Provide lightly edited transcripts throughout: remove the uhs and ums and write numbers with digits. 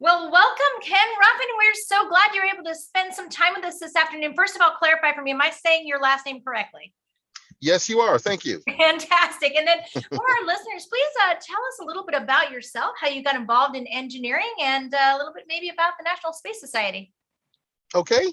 Well, welcome, Ken Ruffin. We're so glad you're able to spend some time with us this afternoon. First of all, clarify for me, am I saying your last name correctly? Yes, you are. Thank you. Fantastic. And then for our listeners, please tell us a little bit about yourself, how you got involved in engineering, and a little bit maybe about the National Space Society. Okay,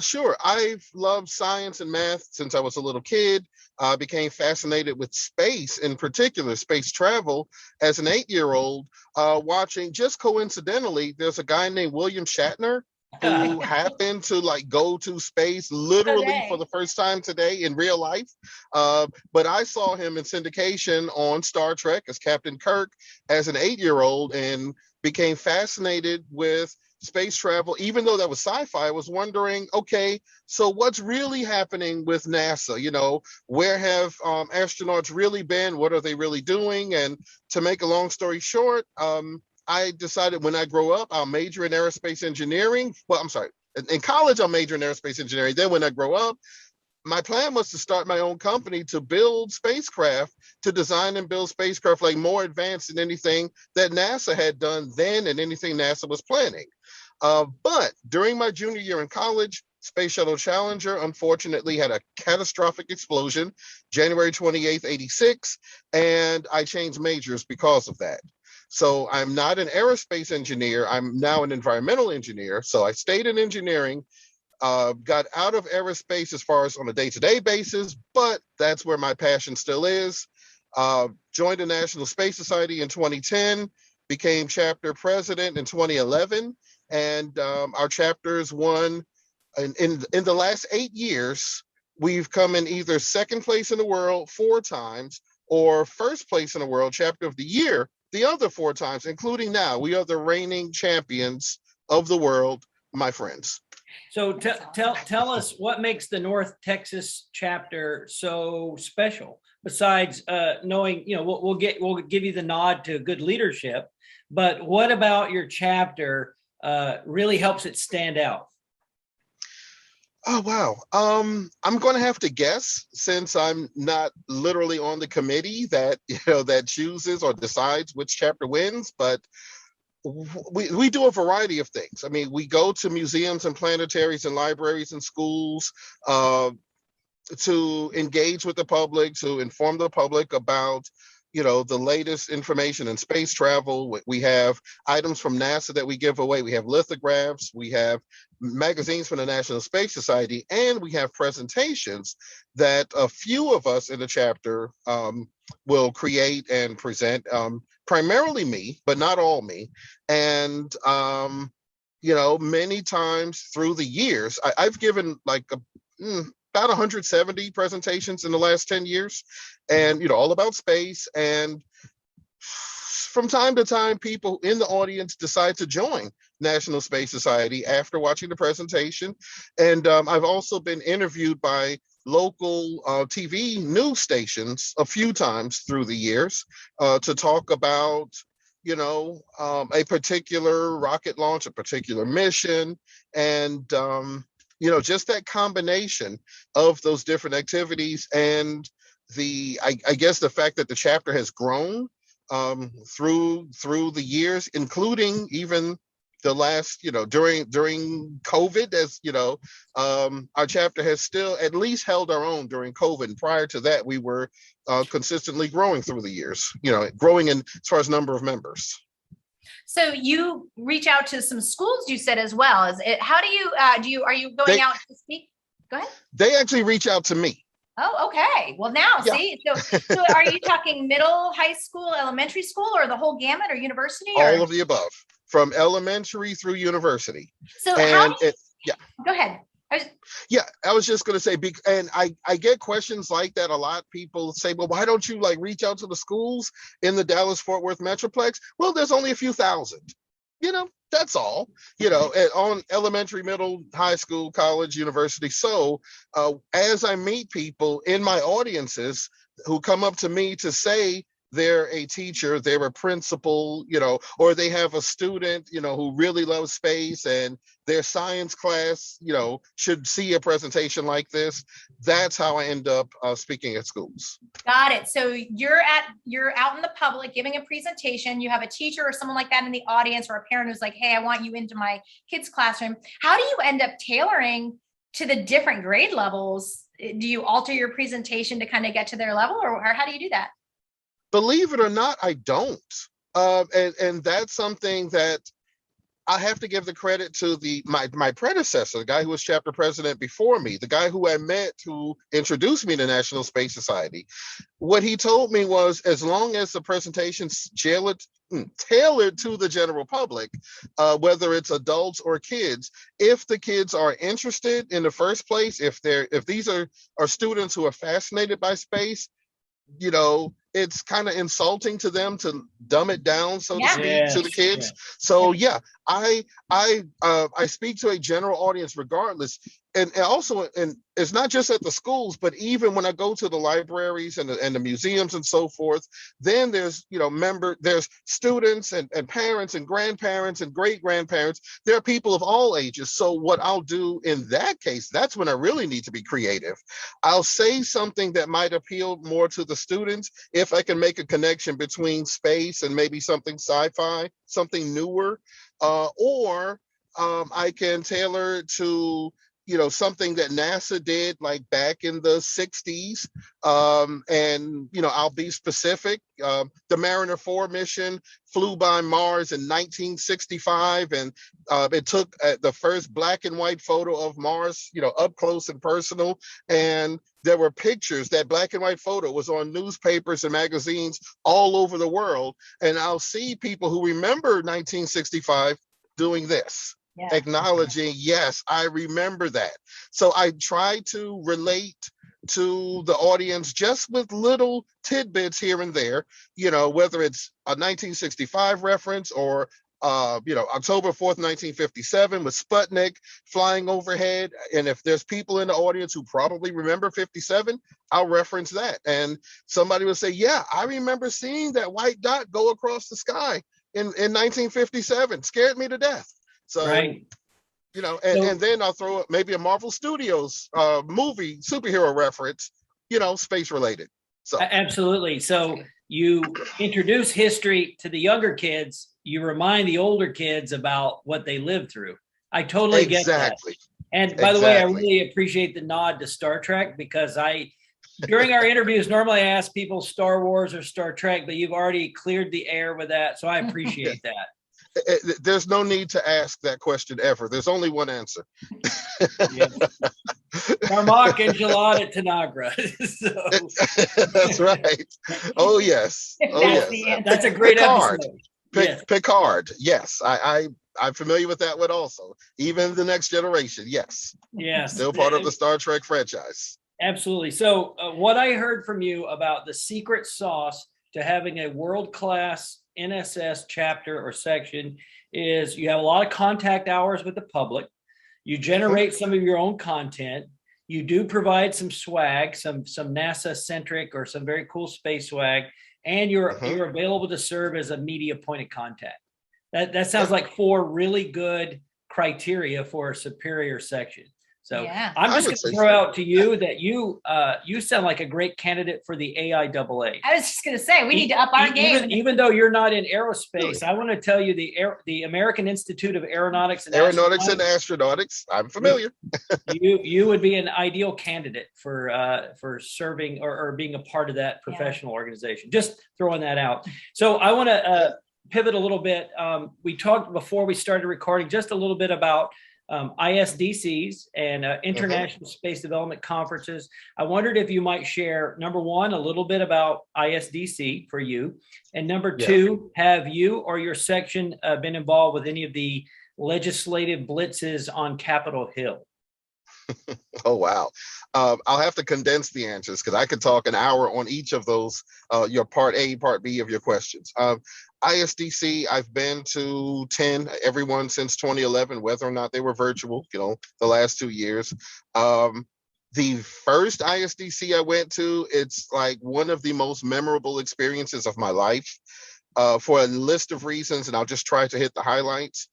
sure. I've loved science and math since I was a little kid. I became fascinated with space, in particular space travel, as an 8-year-old, watching, just coincidentally, there's a guy named William Shatner who happened to go to space literally for Okay. the first time today in real life. But I saw him in syndication on Star Trek as Captain Kirk as an 8-year-old and became fascinated with space travel. Even though that was sci-fi, I was wondering, okay, so what's really happening with NASA? Where have astronauts really been? What are they really doing? And to make a long story short, I decided when I grow up, I'll major in aerospace engineering. Well, I'm sorry, in college, I'll major in aerospace engineering. Then when I grow up, my plan was to start my own company to build spacecraft, to design and build spacecraft like more advanced than anything that NASA had done then and anything NASA was planning. But during my junior year in college, Space Shuttle Challenger unfortunately had a catastrophic explosion, January 28th, 86, and I changed majors because of that. So I'm not an aerospace engineer. I'm now an environmental engineer. So I stayed in engineering, got out of aerospace as far as on a day-to-day basis, but that's where my passion still is. Joined the National Space Society in 2010, became chapter president in 2011, and our chapters won in the last 8 years. We've come in either second place in the world 4 times or first place in the world chapter of the year the other 4 times, including now. We are the reigning champions of the world, my friends. So tell us what makes the North Texas chapter so special. Besides knowing, we'll give you the nod to good leadership, but what about your chapter really helps it stand out? Oh, wow. I'm going to have to guess, since I'm not literally on the committee that, that chooses or decides which chapter wins, but we do a variety of things. I mean, we go to museums and planetaries and libraries and schools to engage with the public, to inform the public about the latest information in space travel. We have items from NASA that we give away. We have lithographs, we have magazines from the National Space Society, and we have presentations that a few of us in the chapter will create and present, primarily me, but not all me. And, many times through the years, I've given about 170 presentations in the last 10 years, and all about space. And from time to time, people in the audience decide to join National Space Society after watching the presentation. And I've also been interviewed by local TV news stations a few times through the years to talk about a particular rocket launch, a particular mission, and just that combination of those different activities, and I guess the fact that the chapter has grown through the years, including even the last, during COVID, as our chapter has still at least held our own during COVID. And prior to that, we were consistently growing through the years, growing in as far as number of members. So you reach out to some schools, you said, as well. How do you are you going out to speak? Go ahead. They actually reach out to me. Oh, okay. Well, now, Yeah. see, so are you talking middle, high school, elementary school, or the whole gamut, or university? All of the above, from elementary through university. So go ahead. I was just going to say, and I get questions like that a lot. People say, well, why don't you reach out to the schools in the Dallas-Fort Worth Metroplex? Well, there's only a few thousand, that's all, on elementary, middle, high school, college, university. So as I meet people in my audiences who come up to me to say they're a teacher, they're a principal, or they have a student, who really loves space, and their science class, should see a presentation like this. That's how I end up speaking at schools. Got it. So you're out in the public giving a presentation. You have a teacher or someone like that in the audience, or a parent who's like, hey, I want you into my kid's classroom. How do you end up tailoring to the different grade levels? Do you alter your presentation to kind of get to their level, or how do you do that? Believe it or not, I don't. And that's something that I have to give the credit to my predecessor, the guy who was chapter president before me, the guy who I met, who introduced me to National Space Society. What he told me was, as long as the presentation's tailored to the general public, whether it's adults or kids, if the kids are interested in the first place, if these are students who are fascinated by space, it's kind of insulting to them to dumb it down, so to speak, to the kids. So I speak to a general audience regardless. And also, and it's not just at the schools, but even when I go to the libraries and the museums and so forth, then there's, there's students and parents and grandparents and great grandparents. There are people of all ages. So what I'll do in that case, that's when I really need to be creative. I'll say something that might appeal more to the students if I can make a connection between space and maybe something sci-fi, something newer, or I can tailor to something that NASA did like back in the 60s. And, I'll be specific. The Mariner 4 mission flew by Mars in 1965, and it took the first black and white photo of Mars, up close and personal. And there were pictures. That black and white photo was on newspapers and magazines all over the world. And I'll see people who remember 1965 doing this. Acknowledging, yes, I remember that. So I try to relate to the audience just with little tidbits here and there, whether it's a 1965 reference or, October 4th, 1957 with Sputnik flying overhead. And if there's people in the audience who probably remember 57, I'll reference that. And somebody will say, yeah, I remember seeing that white dot go across the sky in 1957. Scared me to death. So, right. And then I'll throw up maybe a Marvel Studios movie superhero reference, space related. So absolutely. So you introduce history to the younger kids. You remind the older kids about what they lived through. I totally get that. And by the way, I really appreciate the nod to Star Trek, because during our interviews, normally I ask people Star Wars or Star Trek, but you've already cleared the air with that. So I appreciate that. There's no need to ask that question ever. There's only one answer. Tarmac enchilada Tanagra. That's right. Oh yes. Oh yes. That's a great Picard. episode. Picard. Yes, I'm familiar with that one also. Even the Next Generation. Yes. Yes. Still part of the Star Trek franchise. Absolutely. So what I heard from you about the secret sauce to having a world-class NSS chapter or section is you have a lot of contact hours with the public. You generate some of your own content. You do provide some swag, some NASA centric or some very cool space swag, and you're available to serve as a media point of contact. That sounds like 4 really good criteria for a superior section. So I'm just going to throw out to you that you sound like a great candidate for the AIAA. I was just going to say, we need to up our game. Even though you're not in aerospace, I want to tell you the American Institute of Aeronautics and Astronautics. I'm familiar. you would be an ideal candidate for serving or being a part of that professional organization. Just throwing that out. So I want to pivot a little bit. We talked before we started recording just a little bit about ISDCs and International Space Development Conferences. I wondered if you might share, number one, a little bit about ISDC for you. And number two, have you or your section been involved with any of the legislative blitzes on Capitol Hill? Oh, wow. I'll have to condense the answers because I could talk an hour on each of those, your part A, part B of your questions. ISDC, I've been to 10, everyone since 2011, whether or not they were virtual, the last 2 years. The first ISDC I went to, it's like one of the most memorable experiences of my life, for a list of reasons, and I'll just try to hit the highlights.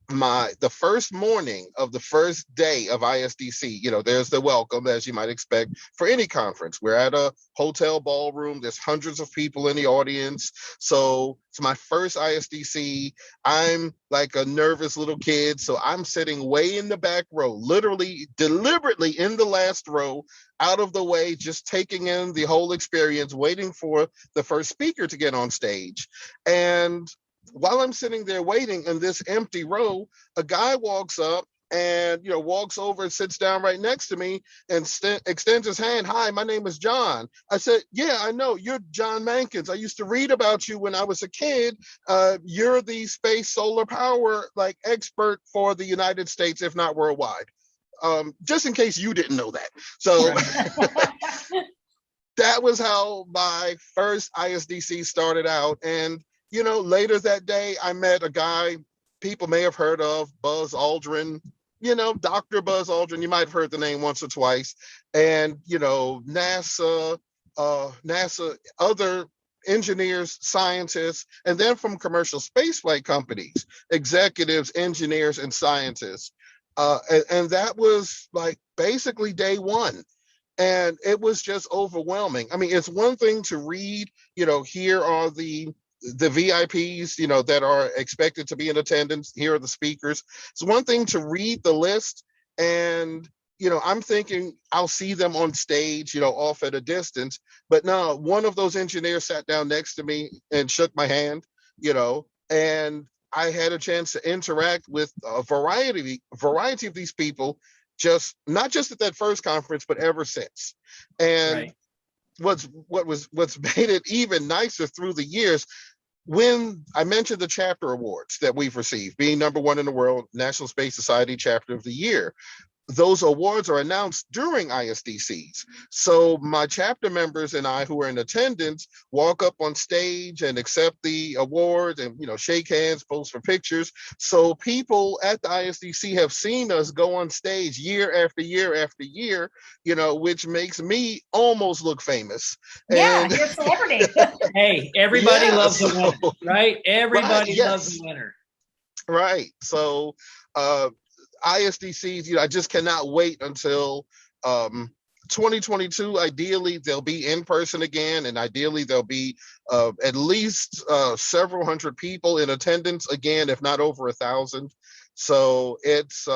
The first morning of the first day of ISDC, there's the welcome, as you might expect for any conference. We're at a hotel ballroom. There's hundreds of people in the audience. So it's my first ISDC. I'm like a nervous little kid. So I'm sitting way in the back row, literally, deliberately in the last row, out of the way, just taking in the whole experience, waiting for the first speaker to get on stage. And while I'm sitting there waiting in this empty row, a guy walks up and walks over and sits down right next to me and extends his hand. "Hi, my name is John." I said, "Yeah, I know. You're John Mankins. I used to read about you when I was a kid. You're the space solar power expert for the United States, if not worldwide." Just in case you didn't know that. So that was how my first ISDC started out. And later that day, I met a guy people may have heard of, Buzz Aldrin, Dr. Buzz Aldrin. You might have heard the name once or twice. And, NASA, other engineers, scientists, and then from commercial spaceflight companies, executives, engineers, and scientists. And that was basically day one. And it was just overwhelming. I mean, it's one thing to read, here are the VIPs, that are expected to be in attendance. Here are the speakers. It's one thing to read the list and, I'm thinking I'll see them on stage, off at a distance. But no, one of those engineers sat down next to me and shook my hand, and I had a chance to interact with a variety of these people, not just at that first conference, but ever since. And what's made it even nicer through the years, when I mentioned the chapter awards that we've received, being number one in the world, National Space Society Chapter of the Year, those awards are announced during ISDCs. So my chapter members and I, who are in attendance, walk up on stage and accept the awards and, shake hands, pose for pictures. So people at the ISDC have seen us go on stage year after year after year, which makes me almost look famous. Yeah, and, you're a celebrity. Hey, everybody loves a winner, right? Everybody loves a winner. Right. So, ISDCs, I just cannot wait until 2022. Ideally, they'll be in person again, and ideally there'll be at least several hundred people in attendance again, if not over 1,000. So it's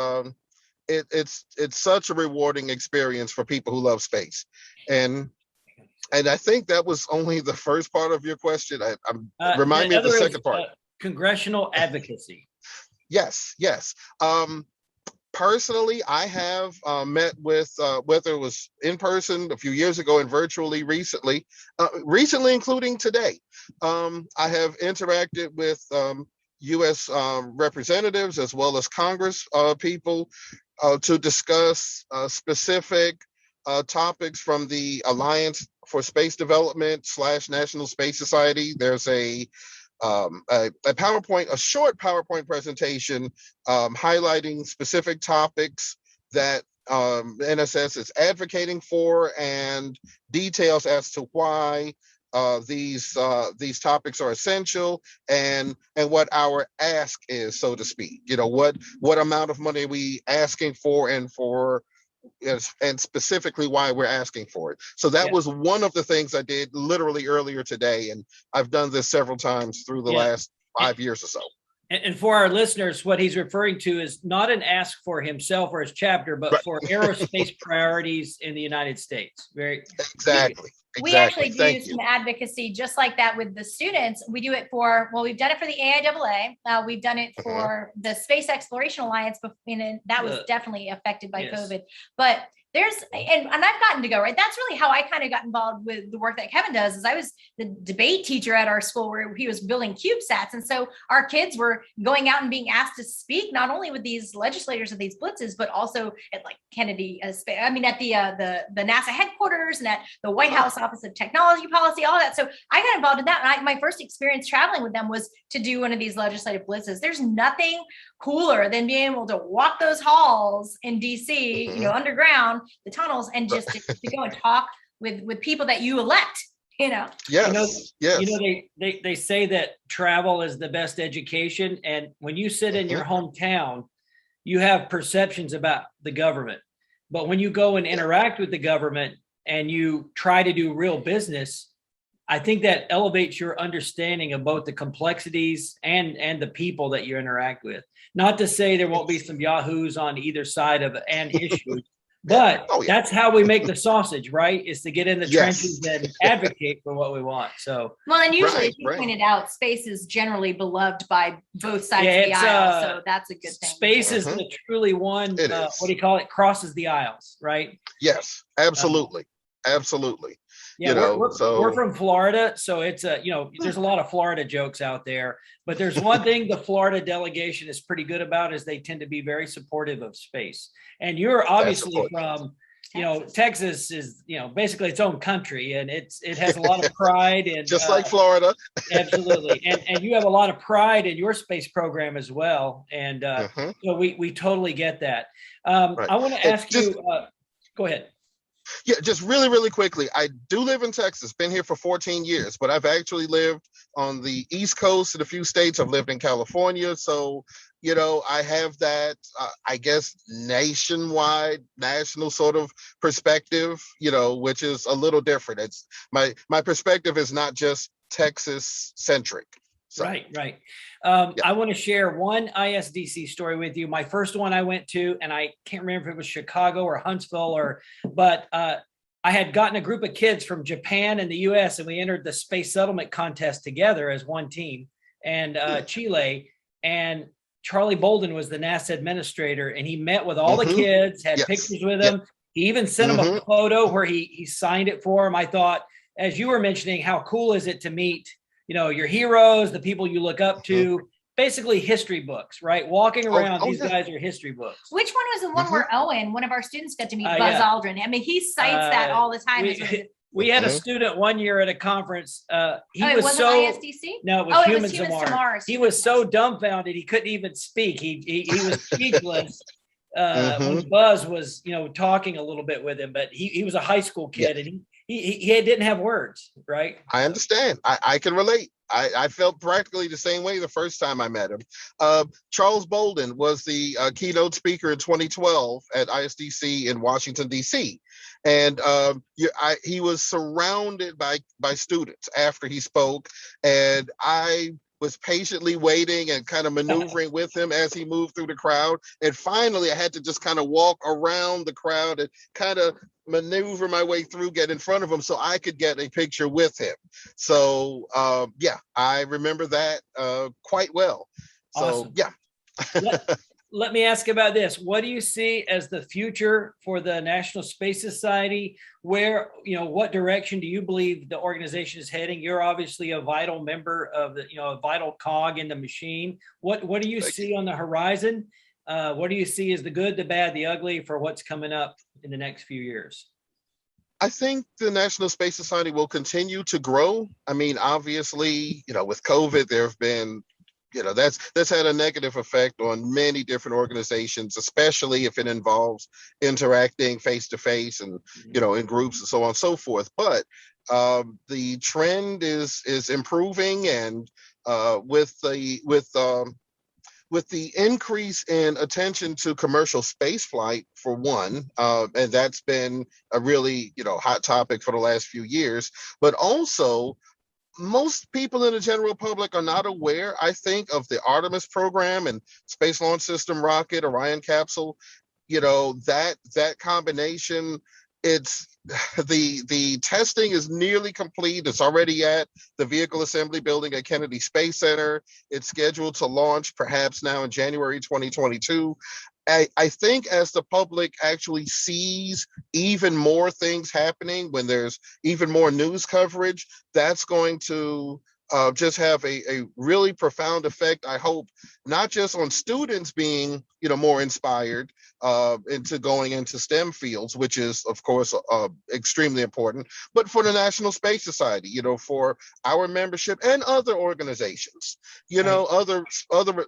such a rewarding experience for people who love space. And I think that was only the first part of your question. Remind me of the second part. Congressional advocacy. Yes. Personally, I have met with, whether it was in person a few years ago and virtually recently, including today. I have interacted with U.S. representatives as well as Congress people to discuss specific topics from the Alliance for Space Development / National Space Society. There's a PowerPoint, a short PowerPoint presentation highlighting specific topics that NSS is advocating for and details as to why these topics are essential and what our ask is, so to speak. What amount of money are we asking for and specifically why we're asking for it. So that was one of the things I did literally earlier today. And I've done this several times through the last 5 years or so. And for our listeners, what he's referring to is not an ask for himself or his chapter, but for aerospace priorities in the United States. Exactly. We actually do some advocacy just like that with the students. We do it we've done it for the AIAA. We've done it for the Space Exploration Alliance, and that was definitely affected by COVID. But and I've gotten to go, right? That's really how I kind of got involved with the work that Kevin does. Is I was the debate teacher at our school where he was building CubeSats. And so our kids were going out and being asked to speak, not only with these legislators of these blitzes, but also at Kennedy, at the NASA headquarters and at the White House Office of Technology Policy, all of that. So I got involved in that. And my first experience traveling with them was to do one of these legislative blitzes. There's nothing cooler than being able to walk those halls in DC, underground, the tunnels and just to go and talk with people that you elect, Yes. They say that travel is the best education. And when you sit in your hometown, you have perceptions about the government. But when you go and interact with the government and you try to do real business, I think that elevates your understanding of both the complexities and the people that you interact with. Not to say there won't be some yahoos on either side of an issue, but that's how we make the sausage, right? Is to get in the trenches and advocate for what we want. So, well, and usually, as you pointed out, space is generally beloved by both sides of the aisle, so that's a good thing. Space is the truly one. What do you call it? Crosses the aisles, right? Yes, absolutely, absolutely. Yeah, we're from Florida, so it's there's a lot of Florida jokes out there, but there's one thing the Florida delegation is pretty good about is they tend to be very supportive of space. And you're obviously from, Texas is, basically its own country, and it has a lot of pride and just like Florida. Absolutely. And you have a lot of pride in your space program as well. And so we totally get that. Right. I want to ask you, go ahead. Yeah, just really, really quickly. I do live in Texas, been here for 14 years, but I've actually lived on the East Coast in a few states. I've lived in California. So, I have that, I guess, national sort of perspective, which is a little different. It's my perspective is not just Texas centric. So. Right. I want to share one ISDC story with you. My first one I went to, and I can't remember if it was Chicago or Huntsville but I had gotten a group of kids from Japan and the US, and we entered the space settlement contest together as one team, and Chile, and Charlie Bolden was the NASA administrator, and he met with all the kids, had pictures with them. He even sent them a photo where he signed it for them. I thought, as you were mentioning, how cool is it to meet your heroes, the people you look up to, basically history books, right? Walking around, these guys are history books. Which one was the one where Owen, one of our students, got to meet Buzz Aldrin? I mean, he cites that all the time. We had a student one year at a conference. It wasn't ISDC? No, it was Humans to Mars. He was so dumbfounded he couldn't even speak. He was speechless when Buzz was talking a little bit with him, but he was a high school kid and he didn't have words, right? I understand. I can relate. I felt practically the same way the first time I met him. Charles Bolden was the keynote speaker in 2012 at ISDC in Washington, D.C. And he was surrounded by students after he spoke. And I was patiently waiting and kind of maneuvering with him as he moved through the crowd. And finally, I had to just kind of walk around the crowd and kind of maneuver my way through, get in front of him so I could get a picture with him. So, I remember that quite well. So, awesome. Let me ask about this. What do you see as the future for the National Space Society? Where, what direction do you believe the organization is heading? You're obviously a vital member of the, a vital cog in the machine. What do you see on the horizon? What do you see as the good, the bad, the ugly for what's coming up in the next few years? I think the National Space Society will continue to grow. I mean, obviously, with COVID, there have been that's had a negative effect on many different organizations, especially if it involves interacting face to face and, in groups and so on and so forth. But the trend is improving, and with the increase in attention to commercial space flight, for one, and that's been a really, hot topic for the last few years, but also most people in the general public are not aware, I think, of the Artemis program and Space Launch System rocket, Orion capsule. That combination, it's the testing is nearly complete. It's already at the vehicle assembly building at Kennedy Space Center. It's scheduled to launch perhaps now in January 2022. I think as the public actually sees even more things happening, when there's even more news coverage, that's going to just have a really profound effect, I hope, not just on students being, more inspired into going into STEM fields, which is, of course, extremely important, but for the National Space Society, for our membership and other organizations, other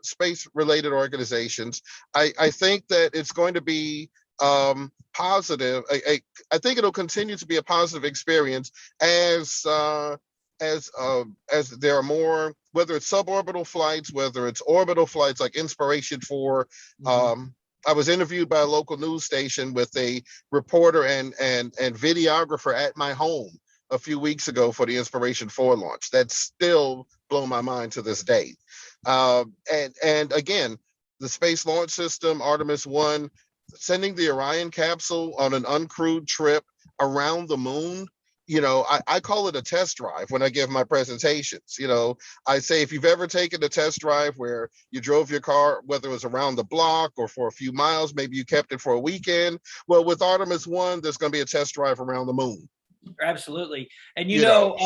space-related organizations. I think that it's going to be positive. I think it'll continue to be a positive experience as there are more, whether it's suborbital flights, whether it's orbital flights, like Inspiration 4. I was interviewed by a local news station with a reporter and videographer at my home a few weeks ago for the Inspiration 4 launch. That's still blown my mind to this day. And again, the Space Launch System, Artemis 1, sending the Orion capsule on an uncrewed trip around the moon. You know, I call it a test drive when I give my presentations. You know, I say, if you've ever taken a test drive where you drove your car, whether it was around the block or for a few miles, maybe you kept it for a weekend. Well, with Artemis 1, there's going to be a test drive around the moon. Absolutely. And you know,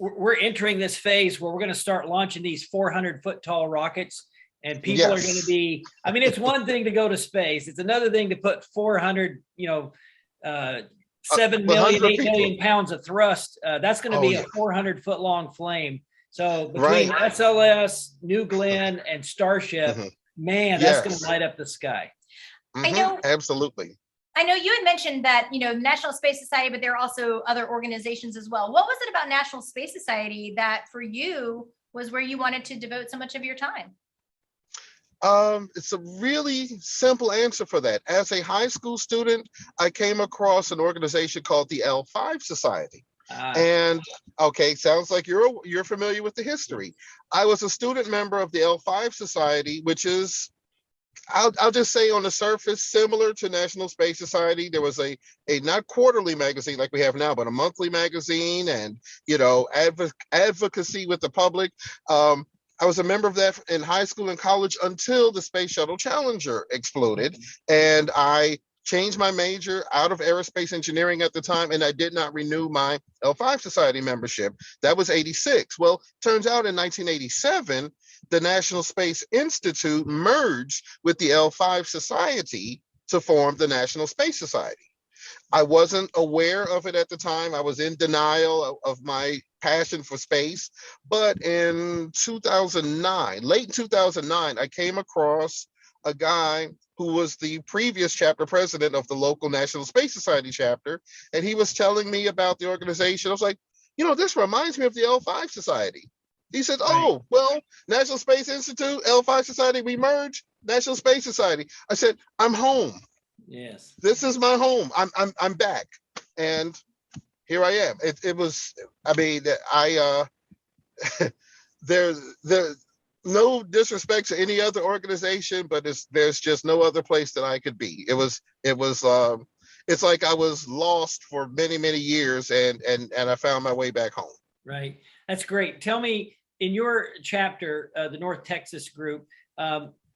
we're entering this phase where we're going to start launching these 400-foot tall rockets, and people are going to be, I mean, it's one thing to go to space. It's another thing to put 400, 7 million, 8 million pounds of thrust. That's going to be a 400-foot long flame. So between SLS, New Glenn, and Starship, man, that's going to light up the sky. I know. Absolutely. I know you had mentioned that, National Space Society, but there are also other organizations as well. What was it about National Space Society that for you was where you wanted to devote so much of your time? It's a really simple answer for that. As a high school student, I came across an organization called the L5 Society. And okay, sounds like you're familiar with the history. I was a student member of the L5 Society, which is, I'll just say on the surface, similar to National Space Society. There was a not quarterly magazine like we have now, but a monthly magazine, and advocacy with the public. I was a member of that in high school and college until the Space Shuttle Challenger exploded, and I changed my major out of aerospace engineering at the time, and I did not renew my L5 Society membership. That was 86. Well, turns out in 1987, the National Space Institute merged with the L5 Society to form the National Space Society. I wasn't aware of it at the time. I was in denial of my passion for space. But in 2009, late 2009, I came across a guy who was the previous chapter president of the local National Space Society chapter. And he was telling me about the organization. I was like, this reminds me of the L5 Society. He said, oh, well, National Space Institute, L5 Society, we merged, National Space Society. I said, I'm home. Yes. This is my home. I'm back. And here I am. It was, I mean, there's no disrespect to any other organization, but there's just no other place that I could be. It's like I was lost for many, many years and I found my way back home. Right. That's great. Tell me, in your chapter, the North Texas group,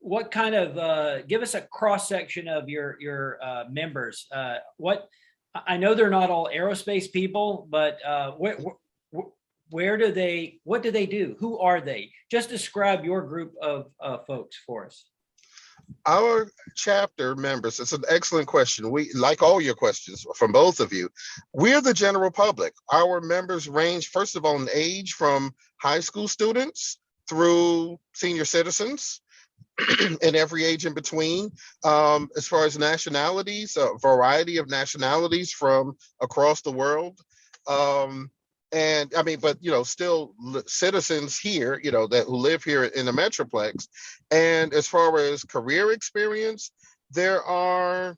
what kind of, give us a cross section of your members. I know they're not all aerospace people, but what do they do? Who are they? Just describe your group of folks for us. Our chapter members, it's an excellent question. We, like all your questions from both of you, we're the general public. Our members range, first of all, in age from high school students through senior citizens and every age in between. As far as nationalities, a variety of nationalities from across the world. And I mean, but still citizens here, that who live here in the Metroplex. And as far as career experience, there are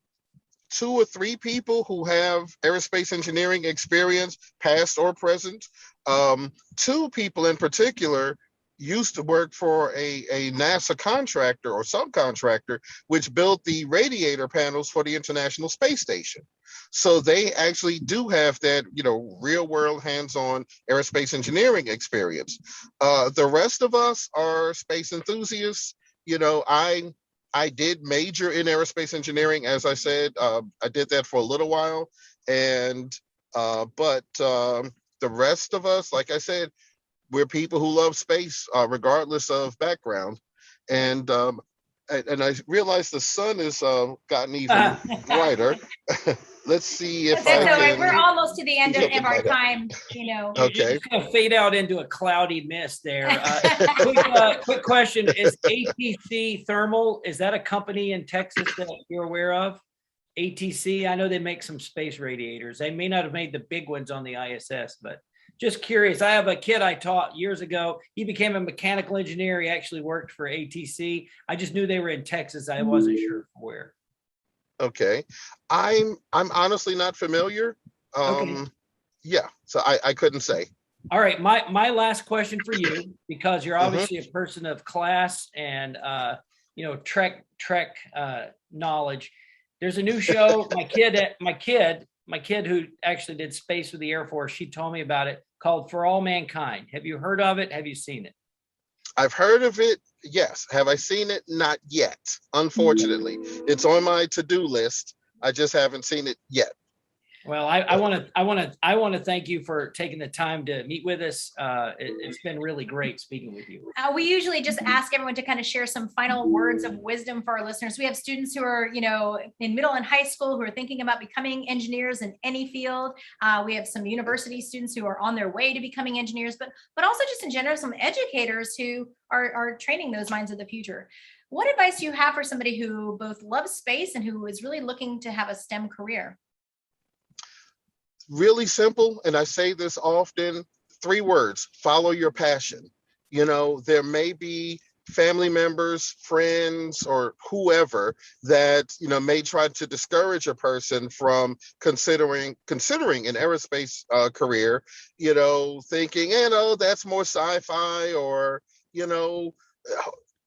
2 or 3 people who have aerospace engineering experience, past or present. 2 people in particular used to work for a NASA contractor or subcontractor, which built the radiator panels for the International Space Station. So they actually do have that, real world hands-on aerospace engineering experience. The rest of us are space enthusiasts. I did major in aerospace engineering, as I said. I did that for a little while, but the rest of us, like I said, we're people who love space, regardless of background. And I realize the sun has gotten even brighter. Let's see if that's all right. We're almost to the end of our time. Okay. You're just gonna fade out into a cloudy mist there. Quick question: is APC Thermal? Is that a company in Texas that you're aware of? ATC, I know they make some space radiators. They may not have made the big ones on the ISS, but just curious. I have a kid I taught years ago. He became a mechanical engineer. He actually worked for ATC. I just knew they were in Texas. I wasn't sure where. Okay. I'm honestly not familiar. Okay. Yeah, so I couldn't say. All right. My last question for you, because you're Mhm. obviously a person of class and Trek knowledge. There's a new show. My kid who actually did space with the Air Force, she told me about it, called For All Mankind. Have you heard of it? Have you seen it? I've heard of it, yes. Have I seen it? Not yet, unfortunately. It's on my to-do list. I just haven't seen it yet. Well, I want to thank you for taking the time to meet with us. It's been really great speaking with you. We usually just ask everyone to kind of share some final words of wisdom for our listeners. We have students who are, in middle and high school who are thinking about becoming engineers in any field. We have some university students who are on their way to becoming engineers, but also just in general, some educators who are training those minds of the future. What advice do you have for somebody who both loves space and who is really looking to have a STEM career? Really simple, and I say this often, 3 words: follow your passion. There may be family members, friends, or whoever that may try to discourage a person from considering an aerospace career, thinking, that's more sci-fi, or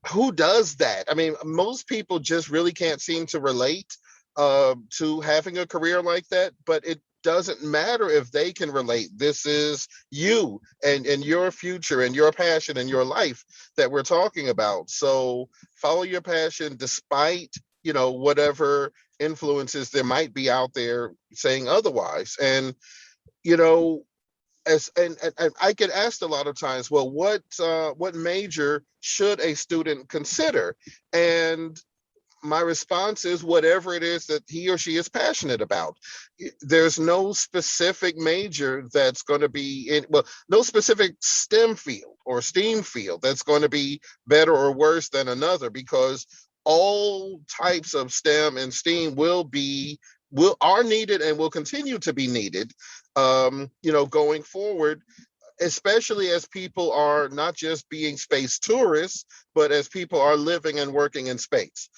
who does that? I mean, most people just really can't seem to relate to having a career like that, but it doesn't matter if they can relate. This is you and your future and your passion and your life that we're talking about. So follow your passion despite, whatever influences there might be out there saying otherwise. And, and I get asked a lot of times, well, what major should a student consider? And my response is whatever it is that he or she is passionate about. There's no specific major that's going to be no specific STEM field or STEAM field that's going to be better or worse than another, because all types of STEM and STEAM are needed and will continue to be needed, going forward, especially as people are not just being space tourists, but as people are living and working in space.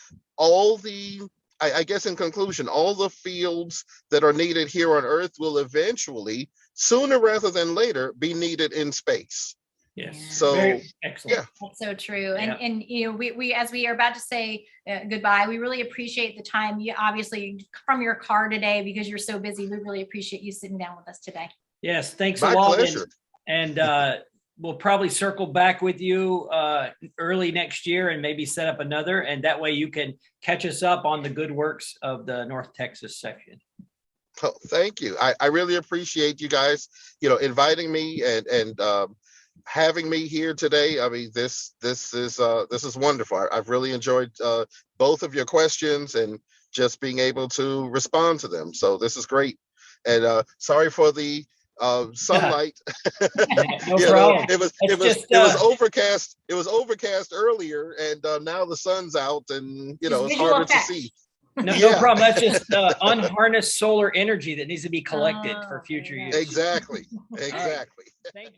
I guess in conclusion, all the fields that are needed here on Earth will eventually, sooner rather than later, be needed in space. Yes. So, very excellent. Yeah. That's so true. Yeah. And we as we are about to say goodbye, we really appreciate the time you obviously from your car today, because you're so busy. We really appreciate you sitting down with us today. Yes. Thanks My a lot. pleasure. And we'll probably circle back with you early next year and maybe set up another. And that way you can catch us up on the good works of the North Texas section. Oh, thank you. I really appreciate you guys, inviting me and having me here today. I mean, this is wonderful. I've really enjoyed both of your questions and just being able to respond to them. So this is great. And sorry for the sunlight. No problem. It was overcast. It was overcast earlier, and now the sun's out, and it's harder to see. No problem. That's just unharnessed solar energy that needs to be collected for future use. Exactly. Thank you.